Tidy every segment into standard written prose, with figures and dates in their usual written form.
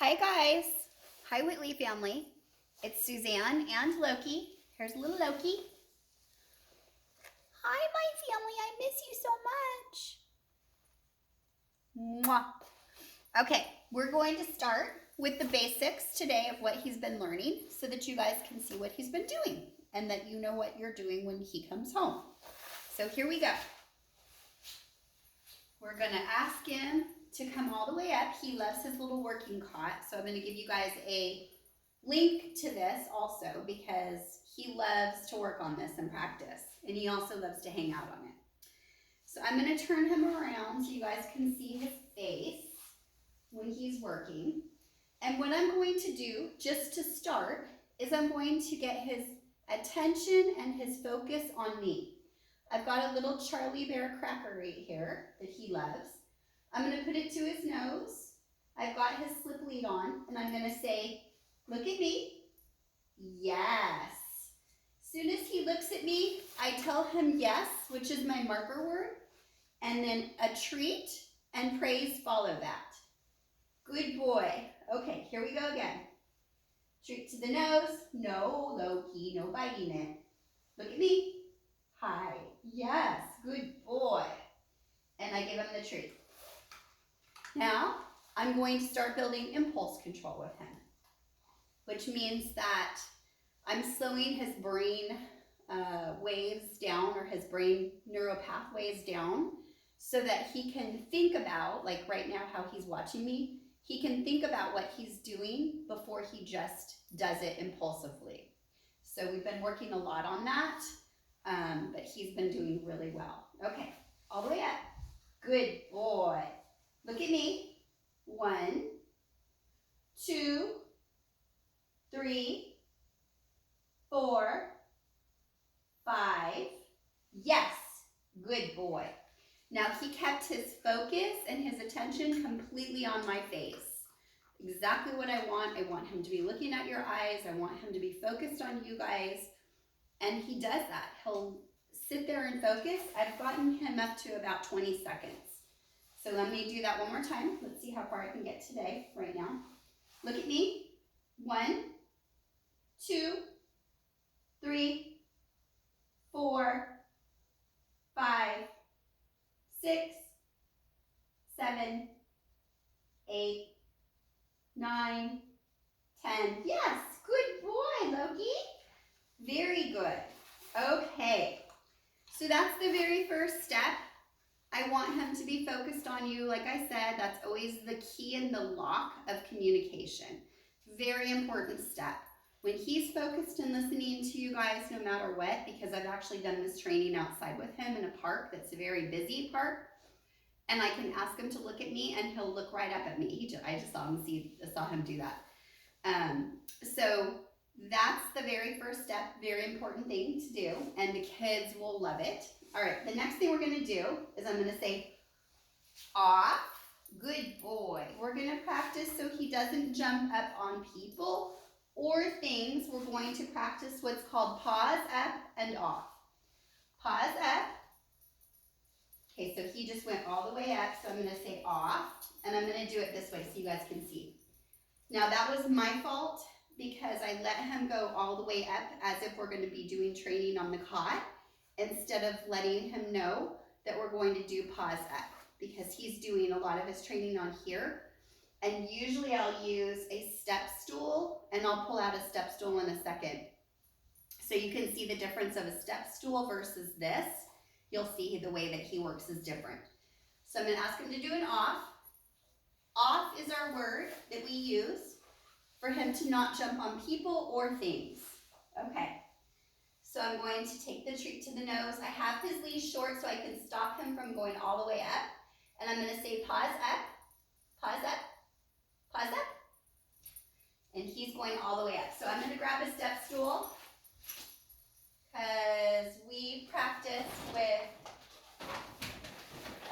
Hi guys. Hi Whitley family. It's Suzanne and Loki. Here's little Loki. Hi my family. I miss you so much. Mwah. Okay, we're going to start with the basics today of what he's been learning so that you guys can see what he's been doing and that you know what you're doing when he comes home. So here we go. We're going to ask him to come all the way up. He loves his little working cot, so I'm going to give you guys a link to this also because he loves to work on this and practice, and he also loves to hang out on it. So I'm going to turn him around so you guys can see his face when he's working. And what I'm going to do, just to start, is I'm going to get his attention and his focus on me. I've got a little Charlie Bear cracker right here that he loves. I'm going to put it to his nose. I've got his slip lead on, and I'm going to say, look at me. Yes. As soon as he looks at me, I tell him yes, which is my marker word, and then a treat and praise follow that. Good boy. Okay, here we go again. Treat to the nose. No, Loki, no biting it. Look at me. Hi. Yes, good boy. And I give him the treat. Now, I'm going to start building impulse control with him, which means that I'm slowing his brain waves down, or his brain neuropathways down, so that he can think about, like right now how he's watching me, he can think about what he's doing before he just does it impulsively. So we've been working a lot on that, but he's been doing really well. Okay, all the way up. Good boy. Look at me. 1, 2, 3, 4, 5. Yes, good boy. Now he kept his focus and his attention completely on my face. Exactly what I want. I want him to be looking at your eyes. I want him to be focused on you guys. And he does that. He'll sit there and focus. I've gotten him up to about 20 seconds. So let me do that one more time. Let's see how far I can get today, right now. Look at me. 1, 2, 3, 4, 5, 6, 7, 8, 9, 10. Yes, good boy, Loki. Very good. Okay, so that's the very first step. I want him to be focused on you. Like I said, that's always the key and the lock of communication. Very important step. When he's focused and listening to you guys, no matter what, because I've actually done this training outside with him in a park that's a very busy park, and I can ask him to look at me and he'll look right up at me. I just saw him do that. So that's the very first step, very important thing to do, and the kids will love it. All right, the next thing we're going to do is I'm going to say off. Good boy. We're going to practice so he doesn't jump up on people or things. We're going to practice what's called paws up and off. Paws up. Okay, so he just went all the way up, so I'm going to say off, and I'm going to do it this way so you guys can see. Now that was my fault because I let him go all the way up as if we're going to be doing training on the cot, instead of letting him know that we're going to do paws up, because he's doing a lot of his training on here. And usually I'll use a step stool, and I'll pull out a step stool in a second. So you can see the difference of a step stool versus this. You'll see the way that he works is different. So I'm going to ask him to do an off. Off is our word that we use for him to not jump on people or things. Okay. So I'm going to take the treat to the nose. I have his leash short so I can stop him from going all the way up. And I'm going to say paws up, paws up, paws up. And he's going all the way up. So I'm going to grab a step stool because we practiced with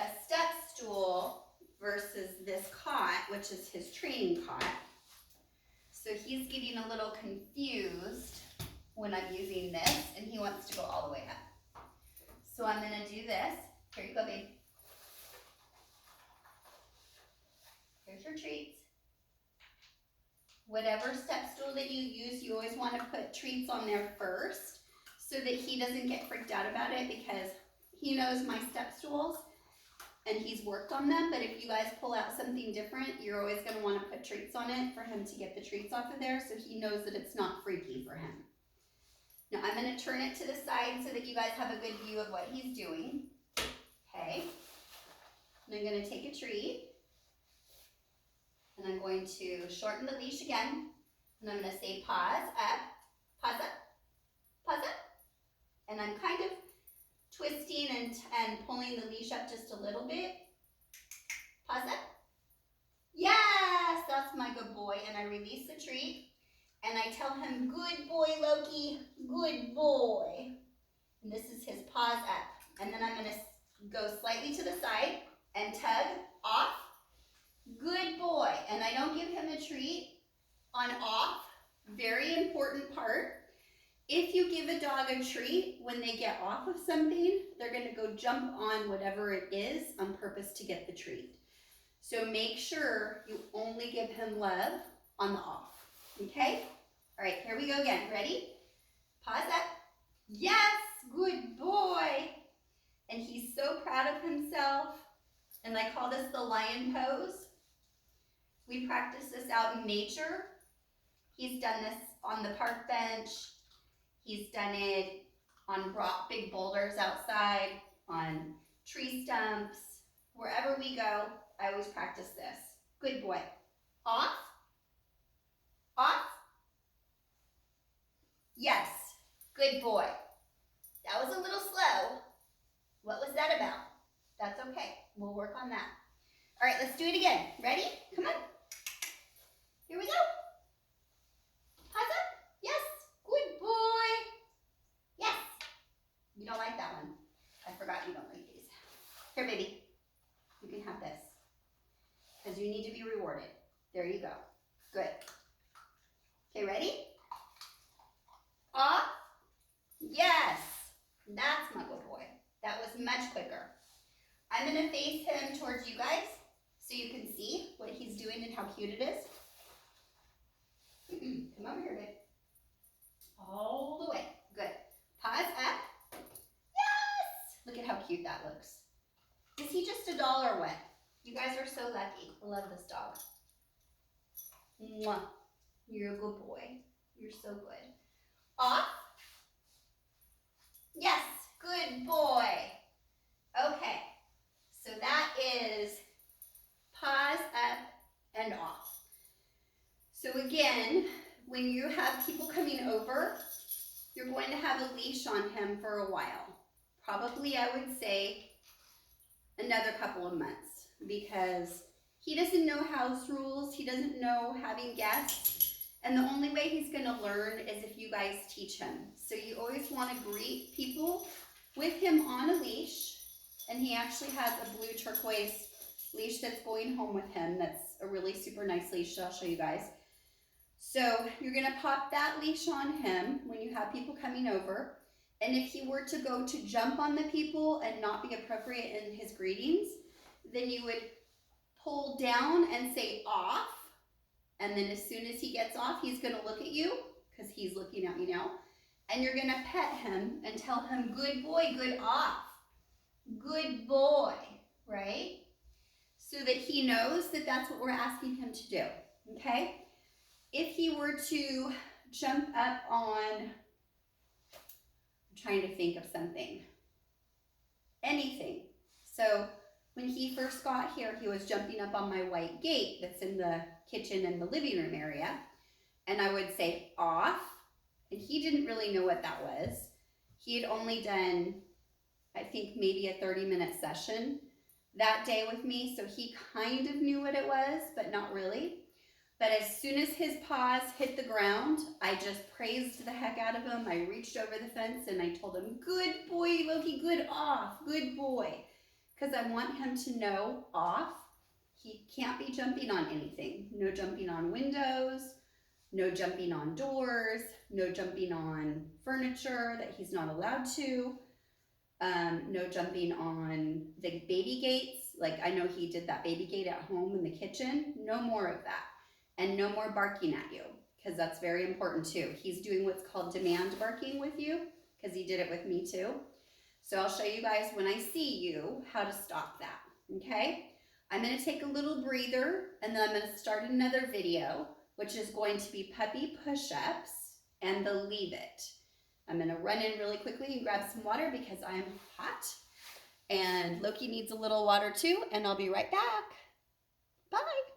a step stool versus this cot, which is his training cot. So he's getting a little confused when I'm using this, and he wants to go all the way up. So I'm going to do this. Here you go, babe. Here's your treats. Whatever step stool that you use, you always want to put treats on there first so that he doesn't get freaked out about it, because he knows my step stools and he's worked on them. But if you guys pull out something different, you're always going to want to put treats on it for him to get the treats off of there, so he knows that it's not freaky for him. Now I'm going to turn it to the side so that you guys have a good view of what he's doing. Okay. And I'm going to take a treat. And I'm going to shorten the leash again. And I'm going to say paws up, paws up, paws up. And I'm kind of twisting and pulling the leash up just a little bit. Paws up. Yes, that's my good boy. And I release the treat. And I tell him, good boy, Loki, good boy. And this is his paws up. And then I'm going to go slightly to the side and tug off. Good boy. And I don't give him a treat on off. Very important part. If you give a dog a treat when they get off of something, they're going to go jump on whatever it is on purpose to get the treat. So make sure you only give him love on the off. Okay? All right, here we go again. Ready? Paws up. Yes, good boy. And he's so proud of himself. And I call this the lion pose. We practice this out in nature. He's done this on the park bench. He's done it on big boulders outside, on tree stumps. Wherever we go, I always practice this. Good boy. Off. Off. Yes. Good boy. That was a little slow. What was that about? That's okay. We'll work on that. All right, let's do it again. Ready? Come on. Here we go. Paws up. Yes. Good boy. Yes. You don't like that one. I forgot you don't like these. Here, baby. You can have this. Because you need to be rewarded. There you go. Good. Okay, ready? Off. Yes. That's my good boy. That was much quicker. I'm going to face him towards you guys so you can see what he's doing and how cute it is. Come over here, babe. All the way. Good. Paws up. Yes! Look at how cute that looks. Is he just a doll or what? You guys are so lucky. I love this dog. Mwah. You're a good boy. You're so good. Off. Yes. Good boy. Okay. So that is paws up and off. So again, when you have people coming over, you're going to have a leash on him for a while. Probably, I would say, another couple of months, because he doesn't know house rules. He doesn't know having guests. And the only way he's going to learn is if you guys teach him. So you always want to greet people with him on a leash. And he actually has a blue turquoise leash that's going home with him. That's a really super nice leash. I'll show you guys. So you're going to pop that leash on him when you have people coming over. And if he were to go to jump on the people and not be appropriate in his greetings, then you would pull down and say off. And then as soon as he gets off, he's going to look at you, because he's looking at me now. And you're going to pet him and tell him, good boy, good off. Good boy, right? So that he knows that that's what we're asking him to do, okay? If he were to jump up on, I'm trying to think of something, anything. So when he first got here, he was jumping up on my white gate that's in the kitchen and the living room area. And I would say off, and he didn't really know what that was. He had only done, I think, maybe a 30-minute session that day with me, so he kind of knew what it was, but not really. But as soon as his paws hit the ground, I just praised the heck out of him. I reached over the fence and I told him, good boy, Loki, good off, good boy. Because I want him to know off. He can't be jumping on anything. No jumping on windows, no jumping on doors, no jumping on furniture that he's not allowed to. No jumping on the baby gates. Like I know he did that baby gate at home in the kitchen. No more of that. and no more barking at you, because that's very important too. He's doing what's called demand barking with you, because he did it with me too. So I'll show you guys when I see you how to stop that, okay? I'm gonna take a little breather, and then I'm gonna start another video, which is going to be puppy push-ups and the leave it. I'm gonna run in really quickly and grab some water because I'm hot, and Loki needs a little water too, and I'll be right back. Bye.